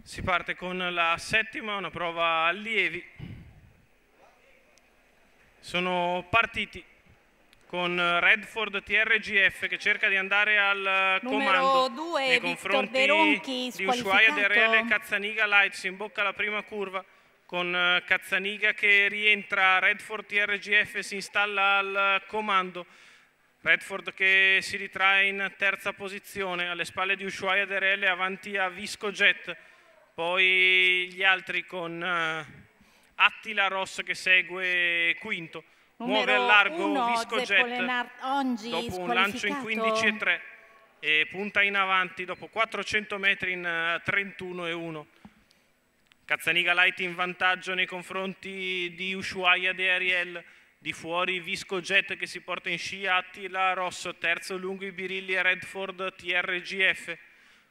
Si parte con la settima, una prova allievi. Sono partiti con Redford TRGF che cerca di andare al comando nei confronti di Ushuaia DRL e Cazzaniga Light. Si imbocca la prima curva con Cazzaniga che rientra, Redford TRGF si installa al comando. Redford che si ritrae in terza posizione alle spalle di Ushuaia DRL, avanti a Viscojet. Poi gli altri con Attila Ross che segue quinto. Muove al largo Viscojet dopo un lancio in 15,3 e punta in avanti dopo 400 metri in 31,1. Cazzaniga Light in vantaggio nei confronti di Ushuaia DRL. Di fuori Viscojet che si porta in scia Attila Ross, terzo lungo i birilli e Redford TRGF.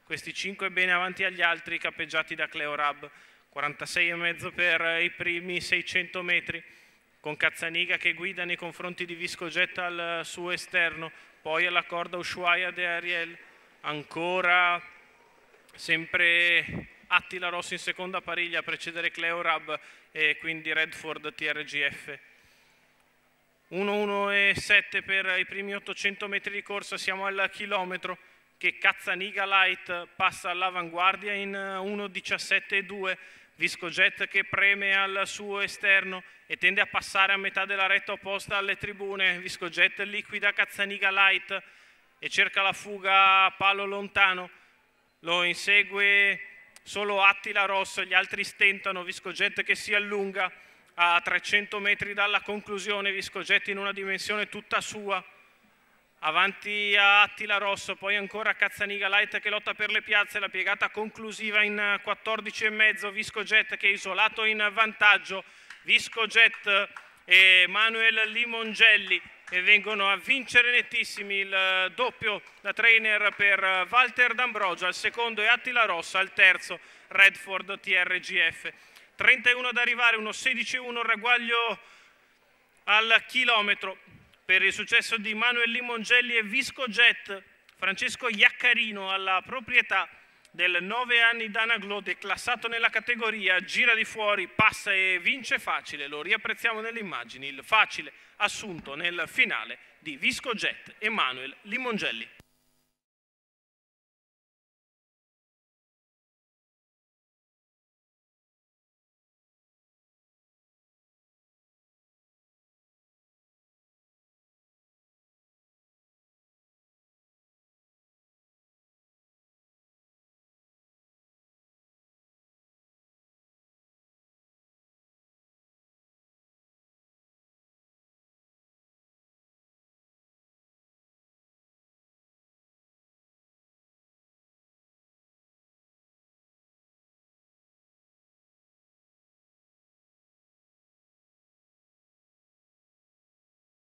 Questi 5 bene avanti agli altri, cappeggiati da Cleorab. 46,5 per i primi 600 metri, con Cazzaniga che guida nei confronti di Viscojet al suo esterno, poi alla corda Ushuaia DRL, ancora sempre Attila Ross in seconda pariglia a precedere Cleorab e quindi Redford TRGF. 1,1,7 per i primi 800 metri di corsa, siamo al chilometro che Cazzaniga Light passa all'avanguardia in 1,17,2, Viscojet che preme al suo esterno e tende a passare a metà della retta opposta alle tribune. Viscojet liquida Cazzaniga Light e cerca la fuga a palo lontano, lo insegue solo Attila Ross, gli altri stentano, Viscojet che si allunga a 300 metri dalla conclusione, Viscojet in una dimensione tutta sua, avanti a Attila Ross, poi ancora Cazzaniga Light che lotta per le piazze, la piegata conclusiva in 14,5, Viscojet che è isolato in vantaggio, Viscojet e Manuel Limongelli e vengono a vincere nettissimi, il doppio da trainer per Walter D'Ambrogio, al secondo e Attila Ross, al terzo Redford TRGF. 31 ad arrivare, 1,16,1 il ragguaglio al chilometro per il successo di Manuel Limongelli e Viscojet. Francesco Iaccarino alla proprietà del 9 anni Danaglo, declassato nella categoria, gira di fuori, passa e vince facile, lo riapprezziamo nelle immagini, il facile assunto nel finale di Viscojet e Manuel Limongelli.